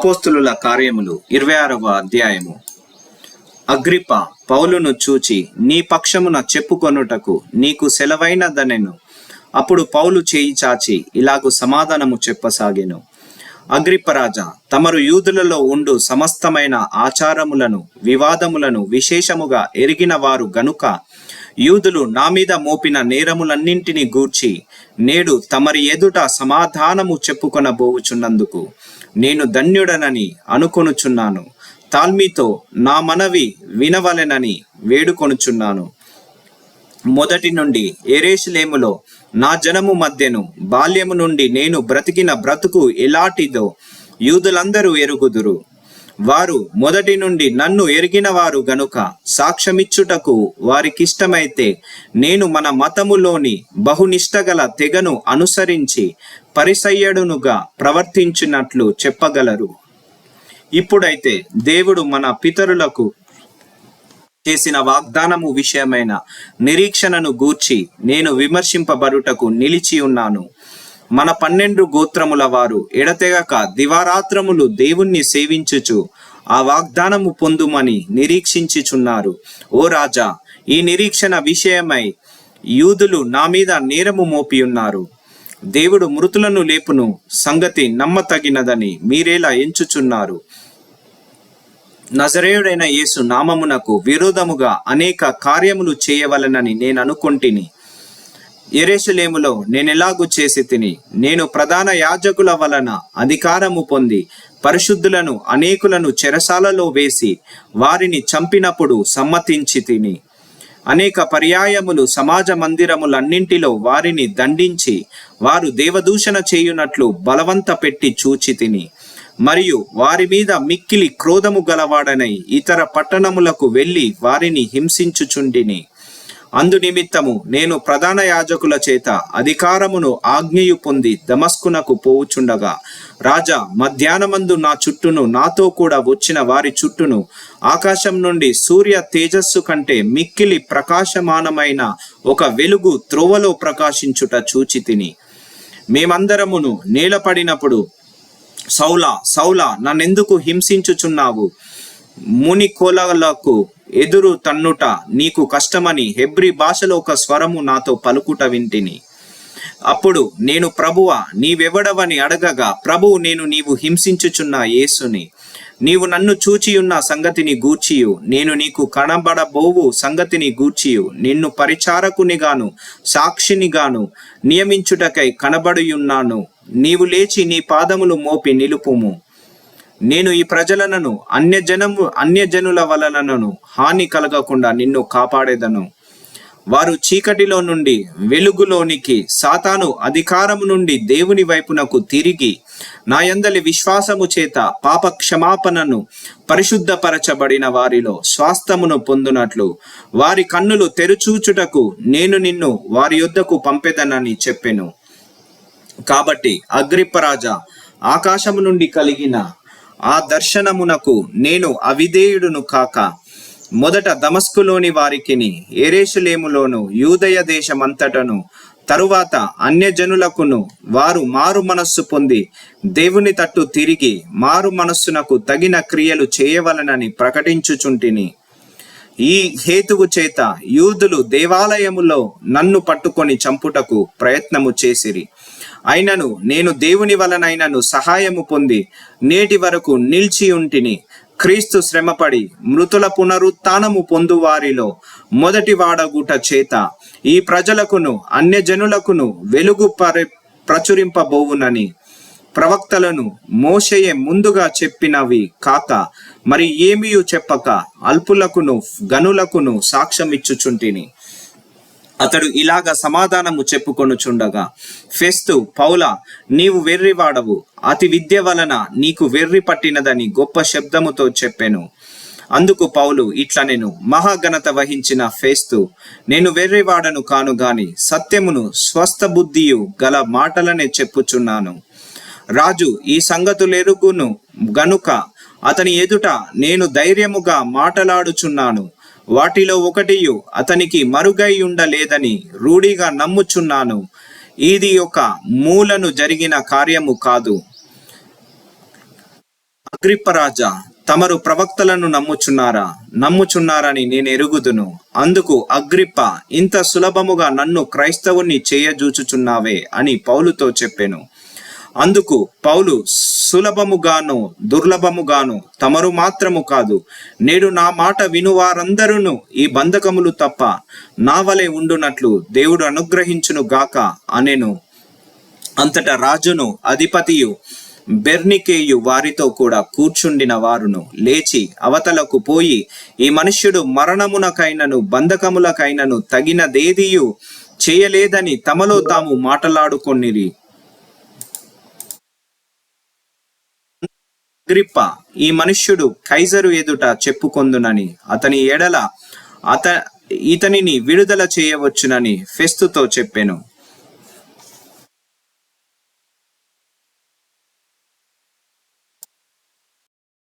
అపోస్తులుల కార్యములు 26వ అధ్యాయము. అగ్రిప్ప పౌలును చూచి, నీ పక్షమున చెప్పుకొనుటకు నీకు సెలవైనదనెను. అప్పుడు పౌలు చేయి చాచి ఇలాగు సమాధానము చెప్పసాగెను. అగ్రిప్ప రాజా, తమరు యూదులలో ఉండు సమస్తమైన ఆచారములను వివాదములను విశేషముగా ఎరిగిన వారు గనుక యూదులు నా మీద మోపిన నేరములన్నింటినీ గూర్చి నేడు తమరి ఎదుట సమాధానము చెప్పుకొనబోవుచున్నందుకు నేను ధన్యుడనని అనుకొనుచున్నాను. తాల్మీతో నా మనవి వినవలెనని వేడుకొనుచున్నాను. మొదటి నుండి యెరూషలేములో నా జనము మధ్యను బాల్యము నుండి నేను బ్రతికిన బ్రతుకు ఎలాంటిదో యూదులందరూ ఎరుగుదురు. వారు మొదటి నుండి నన్ను ఎరిగిన వారు గనుక సాక్ష్యమిచ్చుటకు వారికిష్టమైతే నేను మన మతములోని బహునిష్టగల తెగను అనుసరించి పరిసయ్యుడునుగా ప్రవర్తించినట్లు చెప్పగలరు. ఇప్పుడైతే దేవుడు మన పితరులకు చేసిన వాగ్దానము విషయమైన నిరీక్షణను గూర్చి నేను విమర్శింపబడుటకు నిలిచి ఉన్నాను. మన 12 గోత్రముల వారు ఎడతెగక దివారాత్రములు దేవుణ్ణి సేవించుచు ఆ వాగ్దానము పొందుమని నిరీక్షించుచున్నారు. ఓ రాజా, ఈ నిరీక్షణ విషయమై యూదులు నా మీద నేరము మోపియున్నారు. దేవుడు మృతులను లేపును సంగతి నమ్మతగినదని మీరేలా ఎంచుచున్నారు? నజరేయుడైన యేసు నామమునకు విరోధముగా అనేక కార్యములు చేయవలనని నేను అనుకొంటిని. యెరూషలేములో నేనెలాగు చేసి తిని, నేను ప్రధాన యాజకుల వలన అధికారము పొంది పరిశుద్ధులను అనేకులను చెరసాలలో వేసి వారిని చంపినప్పుడు సమ్మతించి తిని, అనేక పర్యాయములు సమాజ మందిరములన్నింటిలో వారిని దండించి వారు దేవదూషణ చేయునట్లు బలవంత పెట్టి చూచి తిని, మరియు వారి మీద మిక్కిలి క్రోధము గలవాడనై ఇతర పట్టణములకు వెళ్ళి వారిని హింసించుచుండిని. అందు నిమిత్తము నేను ప్రధాన యాజకుల చేత అధికారమును ఆజ్ఞయు పొంది దమస్కునకు పోవుచుండగా, రాజా, మధ్యాహ్నమందు నా చుట్టూను నాతో కూడా వచ్చిన వారి చుట్టూను ఆకాశం నుండి సూర్య తేజస్సు కంటే మిక్కిలి ప్రకాశమానమైన ఒక వెలుగు త్రోవలో ప్రకాశించుట చూచి తిని, మేమందరమును నేలపడినప్పుడు, సౌలా సౌలా, నన్నెందుకు హింసించుచున్నావు? ముని కోలలకు ఎదురు తన్నుట నీకు కష్టమని హెబ్రీ భాషలో ఒక స్వరము నాతో పలుకుట వింటిని. అప్పుడు నేను, ప్రభువా, నీవెవడవని అడగగా, ప్రభువు, నేను నీవు హింసించుచున్న యేసుని, నీవు నన్ను చూచియున్న సంగతిని గూర్చియు నేను నీకు కనబడబోవు సంగతిని గూర్చియు నిన్ను పరిచారకునిగాను సాక్షినిగాను నియమించుటకై కనబడియున్నాను. నీవు లేచి నీ పాదములు మోపి నిలుపుము. నేను ఈ ప్రజలను అన్యజనుల వలనను హాని కలగకుండా నిన్ను కాపాడేదను. వారు చీకటిలో నుండి వెలుగులోనికి, సాతాను అధికారము నుండి దేవుని వైపునకు తిరిగి నా యందలి విశ్వాసము చేత పాప క్షమాపణను పరిశుద్ధపరచబడిన వారిలో స్వాస్థ్యమును పొందునట్లు వారి కన్నులు తెరుచూచుటకు నేను నిన్ను వారి యొద్దకు పంపెదనని చెప్పెను. కాబట్టి అగ్రిప్ప రాజా, ఆకాశము నుండి కలిగిన ఆ దర్శనమునకు నేను అవిధేయుడును కాక మొదట దమస్కులోని వారికిని, యెరూషలేములోను, యూదయ దేశమంతటను, తరువాత అన్యజనులకును వారు మారు మనస్సు పొంది దేవుని తట్టు తిరిగి మారు మనస్సునకు తగిన క్రియలు చేయవలనని ప్రకటించుచుంటిని. ఈ హేతువు చేత యూదులు దేవాలయములో నన్ను పట్టుకొని చంపుటకు ప్రయత్నము చేసిరి. అయినను నేను దేవుని వలనైనను సహాయము పొంది నేటి వరకు నిలిచి ఉంటిని. క్రీస్తు శ్రమపడి మృతుల పునరుత్థానము పొందువారిలో మొదటి వాడగుట చేత ఈ ప్రజలకును అన్యజనులకును వెలుగు ప్రచురింపబోవునని ప్రవక్తలను మోషేయే ముందుగా చెప్పినవి కాక మరి ఏమీ చెప్పక అల్పులకును గనులకును సాక్ష్యమిచ్చుచుంటిని. అతడు ఇలాగ సమాధానము చెప్పుకొనుచుండగా, ఫెస్తు, పౌలా, నీవు వెర్రివాడవు, అతి విద్య వలన నీకు వెర్రి పట్టినదని గొప్ప శబ్దముతో చెప్పెను. అందుకు పౌలు ఇట్లనెను, మహాఘనత వహించిన ఫెస్తు, నేను వెర్రివాడను కాను గాని సత్యమును స్వస్థ బుద్ధియు గల మాటలనే చెప్పుచున్నాను. రాజు ఈ సంగతులెరుగును గనుక అతని ఎదుట నేను ధైర్యముగా మాటలాడుచున్నాను. వాటిలో ఒకటియు అతనికి మరుగై ఉండలేదని రూఢిగా నమ్ముచున్నాను. ఇది ఒక మూలను జరిగిన కార్యము కాదు. అగ్రిప్పరాజా, తమరు ప్రవక్తలను నమ్ముచున్నారని నేను ఎరుగుదును. అందుకు అగ్రిప్ప, ఇంత సులభముగా నన్ను క్రైస్తవుని చేయజూచుచున్నావే అని పౌలుతో చెప్పెను. అందుకు పౌలు, సులభముగాను దుర్లభముగాను తమరు మాత్రము కాదు, నేడు నా మాట వినువారందరూ ఈ బంధకములు తప్ప నా వలె ఉండునట్లు దేవుడు అనుగ్రహించును గాక అనెను. అంతటా రాజును అధిపతియు బెర్నికేయు వారితో కూడా కూర్చుండిన వారును లేచి అవతలకు పోయి, ఈ మనుష్యుడు మరణమునకైనను బంధకములకైనను తగినదేదియు చేయలేదని తమలో తాము మాటలాడుకొనిరి. అగ్రిప్ప, ఈ మనుష్యుడు కైజరు ఎదుట చెప్పుకొందునని అతని ఎడల ఇతనిని విడుదల చేయవచ్చునని ఫెస్తుతో చెప్పెను.